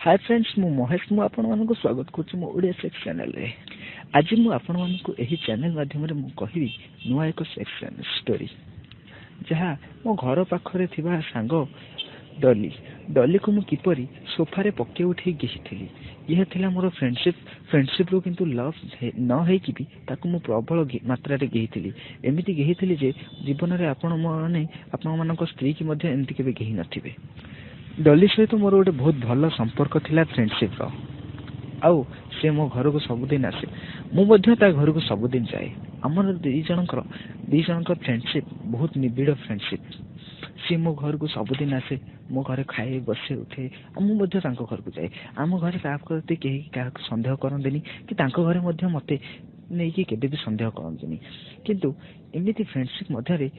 Hi friends मु महेश मु आपण मानक स्वागत करूँ मो ओडिया सेक्स चैनल रे। आज मु आपण मानक एही चैनल माध्यम रे मु कहिबी नुआ एक सेक्स स्टोरी जहाँ मो घर पाखरे थिबा सांग डली डली को मु किपरि सोफा रे पके उठी गेहिथिली। यह थिला मोर फ्रेंडशिप रो किंतु लव न हे कि भी ताकू मु प्रबल मात्रा रे गेहिथिली। एमिति गेहिथिली जे जीवन रे आपण माने आपण मानक स्त्री की मध्ये एमिति केबे गेहि नथिबे। डली सहित मोर गोटे बहुत भल संपर्क थिला फ्रेंडशिप रो। आउ से मो घर को सबुदिन आसे मु घर को सबुदिन जाए। आमर दी जनकर फ्रेंडशिप बहुत निबिड़ फ्रेंडशिप। सी मो घर को सबुदिन आसे मो घर खाए बसे उठे मुझे घर को जाए। आम घर क्या सन्देह करते कि घरे मत नहीं कि केबे भी सन्देह करते किंतु एमती फ्रेंडशिप मध्य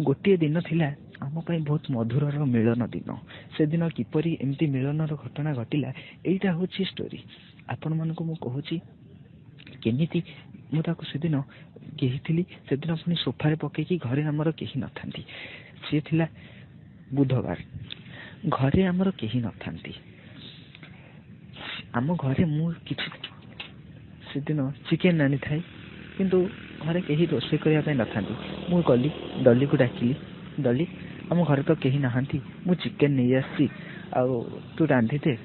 गोटे दिन थिला आम बहुत मधुर मिलन दिन। से दिन किपरि एमती मिलन घटना घटिला एटा हूँ स्टोरी। आपण मानक मु कहूची केमिति मुझे से दिन गेहिथिली। से दिन अपनी सोफा रे पकईकी घरे आमर केही नथांती। सी थिला बुधवार घरे आमर केही नथांती। आम घरे मु किछि से दिन चिकेन आनी थाए किंतु घरे केही रोषे करिया पे नथांती। मु गली डली को डाकिली डली आम घर तो केही नहांती मु चिकेन नहीं आसी आउ तू रांधि दे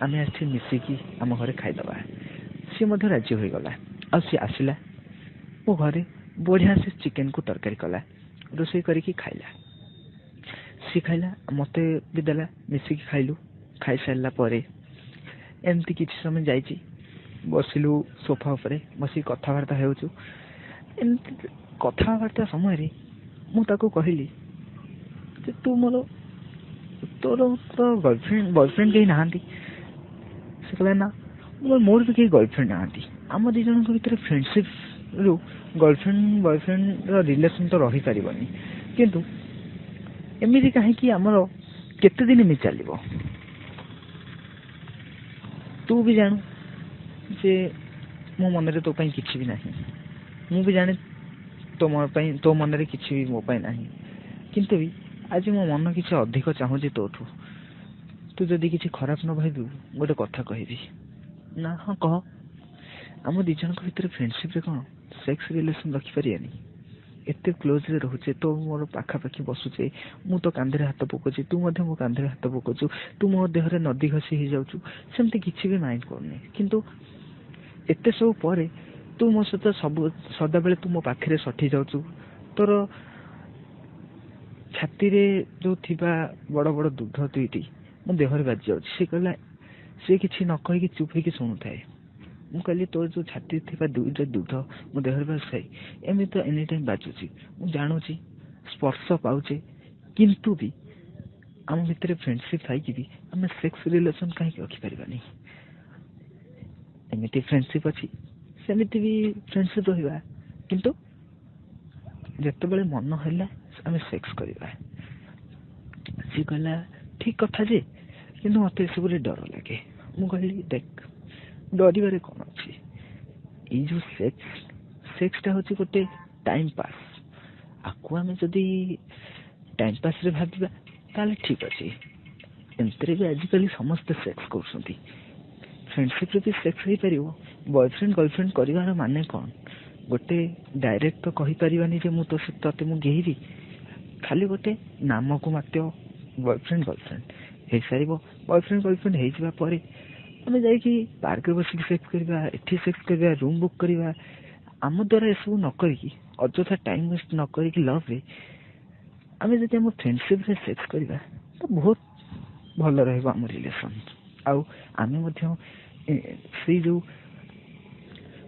आम आज मिसिकी आम घरे खाईदबा। सी मध्य राजी हो गला। आ सी आसला मो घरे बढ़िया से चिकेन को तरकारी कला रोषे करिकी खाइला। सी खाइला मते भी देला मिसिकी खाइलु। खाई सारला परे एमती किछि समय जाइछि बसिलु सोफा उपरे बसी कथावार्ता हेउछु। एमती कथावार्ता समय रे मु ताको कहिली जे तू मोर तोर तो बॉयफ्रेंड कहीं नहांती। से कहला ना मोर भी कहीं गर्लफ्रेंड नहांती। आम दी जन भीतर फ्रेंडशिप रु गर्लफ्रेंड बॉयफ्रेंड रिलेशन तो रही पारिबनी किंतु एमिति कहीं आमर केते दिन में चलिबो। तू भी जानू जे मो मन रे तो पई किछि भी नाही। मु भी जाने तो मन रे किछि भी मो पई नाही किंतु भी आज मो मन किछि अधिक चाहूची तोठू। तू जदि किछि खराब न भाइबू गोटे कथा कहबी ना। हाँ कह। आम दी जन भीतर फ्रेंडशिप रे कौन सेक्स रिलेशन रखी पारियानी। एते क्लोज रे रहूचे तो मोर पाखापाखि बसुचे मु तो कांधे हाथ पकोचे तू मो कांधे हाथ पकोचु तू मो देहरे नदी घसी ही जाउचु सेमती किछि भी माइंड करनी किंतु एते सब परे तू मो सहित सब सदा बेले तू मो पाखरे सठी जाउचु। तोर छाती रे जो थिबा बड़ बड़ दुग्ध दुईटी मो देहरे बाजी जाउची। से कहला से किछि न कहि कि चुप होके सुनुथाए। मु कहली तोर जो छाती थिबा दुईटा दुग्ध मो देहरे बाजी एमि तो एनी टाइम बाजुची मु जानूची स्पर्श पाउचे किंतु भी आम भितर फ्रेंडशिप थाई कि भी आम सेक्स रिलेशन कहीं रखी पारिबानी। एमिति फ्रेंडशिप अच्छी सेमिति भी फ्रेंडशिप रहिबा किंतु जते बेले मन हैला आम सेक्स करबा। सी कहला ठीक कथा जे किंतु मते सब डर लगे। मु कहली देख डरिबारे कौन अच्छी ये जो सेक्सटा हूँ गोटे टाइम पास। आपको आम जदि टाइम पास रे भाबा ताले ठीक अच्छे। एमती भी आजिकल समस्ते सेक्स कर फ्रेंडशिप भी सेक्स हो पार। बॉयफ्रेंड गर्लफ्रेंड कर माने कौन गोटे डायरेक्ट तो कही पारिबानी जे मु तो ते मु गेहिबी खाली गोटे नाम को मात्य बॉयफ्रेंड गर्लफ्रेंड हो सार। बॉयफ्रेंड गर्लफ्रेंड हो जाए आम जाकि पार्क बसिक सेक्स करवा एठी सेक्स करवा रूम बुक करवा आम द्वारा यह न करी अଯଥା टाइम वेस्ट न करी लव रे आम जब आम फ्रेंडशिप रे सेक्स करवा तो बहुत भल रहिबा आम रिलेशन। आउ आम से जो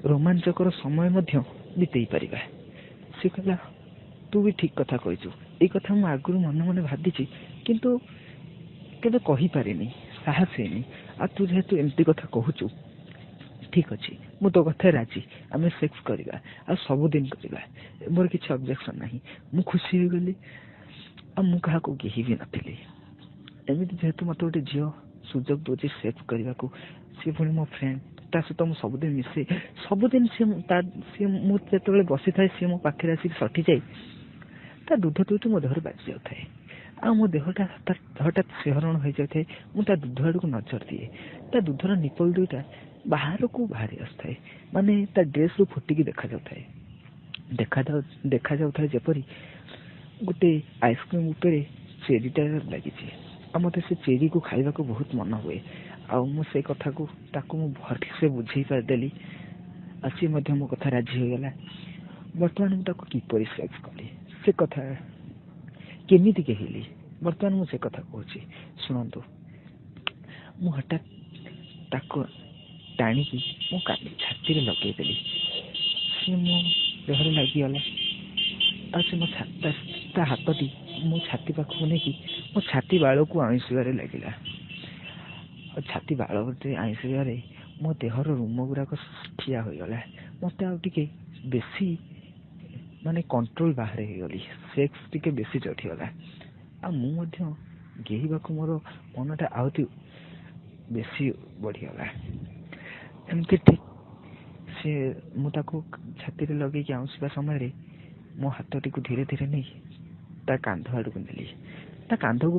रोमांचकर समय बितेई पारिबा। से कहला तू भी ठीक कथा कहिचु। ए कथा मु आगुरु मन मन भाबिची किंतु केबे कहि पारिनी साहस हेनी। आ तू जेहेतु एमती कथा कहूचु ठीक अच्छे मु तो कथा राजी आम सेक्स करवा आ सबुदिन करवा मोर किसी ऑब्जेक्शन नहीं। मु खुशी हो गली आ मु कहा को गेही भी नथिली। एमिति जेहेतु मत गोटे झील सुजोग दोची सेक्स करने को सी पुणी मो फ्रेंड ता सहित मु सबुदिन मिसे सबुदिन सी मु जेतबेले बसी थाए सी मो पाखे आसिक सठी जाए ता दूध दुईटी मो देहरे बाजी जाए। ଆଉ ମୋ ଦେହଟା ହଠାତ୍ ଶିହରଣ ହୋଇଯାଇଥାଏ। ମୁଁ ତା ଦୁଧ ଆଡ଼କୁ ନଜର ଦିଏ। ତା ଦୁଧର ନିପଲ ଦୁଇଟା ବାହାରକୁ ବାହାରି ଆସିଥାଏ, ମାନେ ତା ଡ୍ରେସ୍ରୁ ଫୁଟିକି ଦେଖାଯାଉଥାଏ ଯେପରି ଗୋଟେ ଆଇସ୍କ୍ରିମ୍ ଉପରେ ଚେରିଟା ଲାଗିଛି। ଆଉ ମୋତେ ସେ ଚେରିକୁ ଖାଇବାକୁ ବହୁତ ମନ ହୁଏ। ଆଉ ମୁଁ ସେ କଥାକୁ ତାକୁ ମୁଁ ଭଲସେ ବୁଝେଇ ପାରିଦେଲି, ଆଉ ସିଏ ମଧ୍ୟ ମୋ କଥା ରାଜି ହୋଇଗଲା। ବର୍ତ୍ତମାନ ମୁଁ ତାକୁ କିପରି ସେକ୍ସ କଲି, ସେ କଥା କେମିତି କହିଲି, ବର୍ତ୍ତମାନ ମୁଁ ସେ କଥା କହୁଛି ଶୁଣନ୍ତୁ। ମୁଁ ହଠାତ୍ ତାକୁ ଟାଣିକି ମୋ ଛାତିରେ ଲଗେଇଦେଲି। ସେ ମୋ ଦେହରେ ଲାଗିଗଲା। ଆଉ ସେ ତା ହାତଟି ମୋ ଛାତି ପାଖକୁ ନେଇକି ମୋ ଛାତି ବାଳକୁ ଆଇଁଷିବାରେ ଲାଗିଲା। ଆଉ ଛାତି ବାଳରେ ଆଇଁଷିବାରେ ମୋ ଦେହର ରୁମ ଗୁଡ଼ାକ ଠିଆ ହୋଇଗଲା। ମୋତେ ଆଉ ଟିକେ ବେଶୀ ମାନେ କଣ୍ଟ୍ରୋଲ ବାହାରେ ହେଇଗଲି। ସେକ୍ସ ଟିକେ ବେଶୀ ଚଢ଼ିଗଲା। ଆଉ ମୁଁ ମଧ୍ୟ ଗେହିବାକୁ ମୋର ମନଟା ଆହୁରି ବେଶୀ ବଢ଼ିଗଲା। ଏମିତି ଠିକ୍ ମୁଁ ତାକୁ ଛାତିରେ ଲଗେଇକି ଆଉଁସିବା ସମୟରେ ମୋ ହାତଟିକୁ ଧୀରେ ଧୀରେ ନେଇ ତା କାନ୍ଧ ଆଡ଼କୁ ନେଲି। ତା କାନ୍ଧକୁ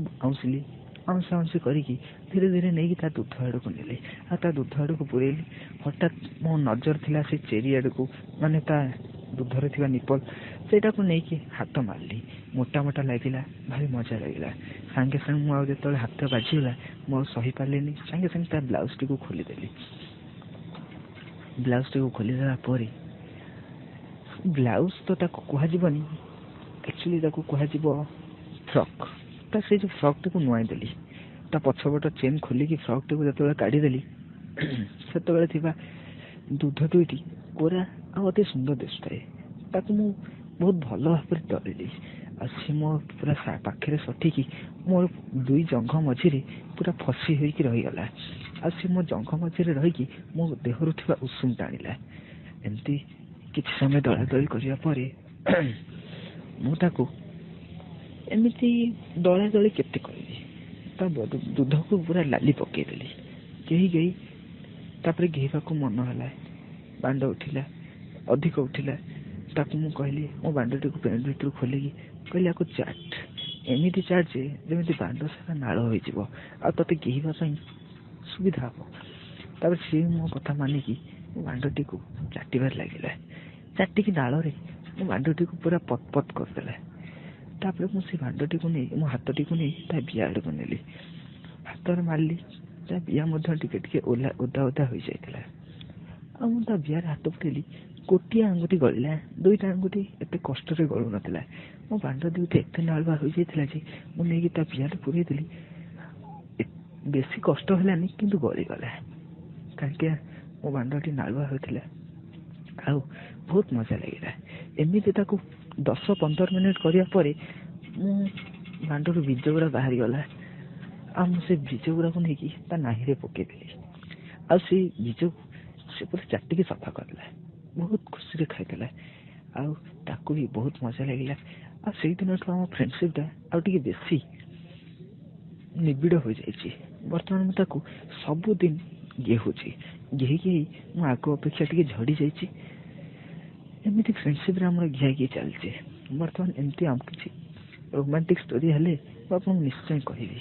ଆଉଁସି କରିକି ଧୀରେ ଧୀରେ ନେଇକି ତା ଦୁଧ ଆଡ଼କୁ ନେଲି। ଆଉ ତା ଦୁଧ ଆଡ଼କୁ ପୁରେଇଲି। ହଠାତ୍ ମୋ ନଜର ଥିଲା ସେ ଚେରି ଆଡ଼କୁ, ମାନେ ତା ଦୁଧରେ ଥିବା ନିପଲ, ସେଇଟାକୁ ନେଇକି ହାତ ମାରିଲି। ମୋଟା ମୋଟା ଲାଗିଲା, ଭାରି ମଜା ଲାଗିଲା। ସାଙ୍ଗେ ସାଙ୍ଗେ ମୁଁ ଆଉ ଯେତେବେଳେ ହାତ ବାଜିଗଲା ମୁଁ ଆଉ ସହିପାରିଲିନି। ସାଙ୍ଗେ ସାଙ୍ଗେ ତା ବ୍ଲାଉଜଟିକୁ ଖୋଲିଦେଲି। ବ୍ଲାଉଜଟିକୁ ଖୋଲିଦେଲା ପରେ, ବ୍ଲାଉଜ ତ ତାକୁ କୁହାଯିବନି, ଆକ୍ଚୁଆଲି ତାକୁ କୁହାଯିବ ଫ୍ରକ୍। ତା ସେ ଯେଉଁ ଫ୍ରକ୍ଟିକୁ ନୁଆଇଁ ଦେଲି। ତା ପଛପଟ ଚେନ୍ ଖୋଲିକି ଫ୍ରକ୍ଟିକୁ ଯେତେବେଳେ କାଢ଼ିଦେଲି, ସେତେବେଳେ ଥିବା ଦୁଧ ଦୁଇଟି କୋରା ଆଉ ଅତି ସୁନ୍ଦର ଦିଶୁଥାଏ। ତାକୁ ମୁଁ ବହୁତ ଭଲ ଭାବରେ ତଳିଲି। ଆଉ ସେ ମୋ ପୁରା ପାଖରେ ସଠିକି ମୋର ଦୁଇ ଜଙ୍ଘ ମଝିରେ ପୁରା ଫସି ହୋଇକି ରହିଗଲା। ଆଉ ସେ ମୋ ଜଙ୍ଘ ମଝିରେ ରହିକି ମୋ ଦେହରୁ ଥିବା ଉଷୁମ ଟାଣିଲା। ଏମିତି କିଛି ସମୟ ଦଳାଦଳି କରିବା ପରେ ମୁଁ ତାକୁ ଏମିତି ଦଳାଦଳି କେତେ କରିବି, ତା ଦୁଧକୁ ପୁରା ଲାଲି ପକେଇଦେଲି। ଗେହି ତାପରେ ଗେହିବାକୁ ମନ ହେଲା, ବାଣ୍ଡ ଉଠିଲା, ଅଧିକ ଉଠିଲା। ତାକୁ ମୁଁ କହିଲି, ମୋ ବାଣ୍ଡଟିକୁ ପ୍ୟାଣ୍ଟ ଭିତରୁ ଖୋଲିକି କହିଲି, ଆକୁ ଚାଟ, ଏମିତି ଚାଟ ଯେ ଯେମିତି ବାଣ୍ଡ ସାରା ନାଳ ହୋଇଯିବ ଆଉ ତତେ ଗେହିବା ପାଇଁ ସୁବିଧା ହବ। ତାପରେ ସିଏ ମୋ କଥା ମାନିକି ମୋ ବାଣ୍ଡଟିକୁ ଚାଟିବାରେ ଲାଗିଲା। ଚାଟିକି ନାଳରେ ମୋ ବାଣ୍ଡଟିକୁ ପୁରା ପତ ପତ କରିଦେଲା। ତାପରେ ମୁଁ ସେ ବାଣ୍ଡଟିକୁ ନେଇ, ମୋ ହାତଟିକୁ ନେଇ ତା ବିଆ ଆଡ଼କୁ ନେଲି। ହାତରେ ମାରିଲି। ତା ବିଆ ମଧ୍ୟ ଟିକେ ଟିକେ ଓଦା ହୋଇଯାଇଥିଲା। ଆଉ ମୁଁ ତା ବିଆରେ ହାତ ପୁରେଇଲି। ଗୋଟିଏ ଆଙ୍ଗୁଠି ଗଳିଲା, ଦୁଇଟା ଆଙ୍ଗୁଠି ଏତେ କଷ୍ଟରେ ଗଳୁନଥିଲା। ମୋ ବାଣ୍ଡ ଦୁଇଟି ଏତେ ନାଳୁଆ ହୋଇଯାଇଥିଲା ଯେ ମୁଁ ନେଇକି ତା ବିଆରେ ପୁରେଇ ଦେଲି। ବେଶୀ କଷ୍ଟ ହେଲାନି, କିନ୍ତୁ ଗଳିଗଲା, କାହିଁକି ମୋ ବାଣ୍ଡଟି ନାଳୁଆ ହୋଇଥିଲା। ଆଉ ବହୁତ ମଜା ଲାଗିଲା। ଏମିତି ତାକୁ 10-15 ମିନିଟ୍ କରିବା ପରେ ମୁଁ ବାଣ୍ଡରୁ ବୀଜ ଗୁଡ଼ା ବାହାରିଗଲା। ଆଉ ମୁଁ ସେ ବୀଜ ଗୁଡ଼ାକୁ ନେଇକି ତା ନାହିରେ ପକେଇଦେଲି। ଆଉ ସେଇ ବୀଜକୁ ସେ ପୁରା ଚାଟିକି ସଫା କରିଦେଲା। ବହୁତ ଖୁସିରେ ଖାଇଦେଲା। ଆଉ ତାକୁ ବି ବହୁତ ମଜା ଲାଗିଲା। ଆଉ ସେଇଦିନଠୁ ଆମ ଫ୍ରେଣ୍ଡସିପ୍ଟା ଆଉ ଟିକେ ବେଶୀ ନିବିଡ଼ ହୋଇଯାଇଛି। ବର୍ତ୍ତମାନ ମୁଁ ତାକୁ ସବୁଦିନ ଗେହୁଛି। ଗେହି ମୁଁ ଆଗ ଅପେକ୍ଷା ଟିକେ ଝଡ଼ି ଯାଇଛି। ଏମିତି ଫ୍ରେଣ୍ଡସିପ୍ରେ ଆମର ଘିଆଘି ଚାଲିଛି। ବର୍ତ୍ତମାନ ଏମିତି ଆମ କିଛି ରୋମାଣ୍ଟିକ୍ ଷ୍ଟୋରି ହେଲେ ମୁଁ ଆପଣଙ୍କୁ ନିଶ୍ଚୟ କହିବି।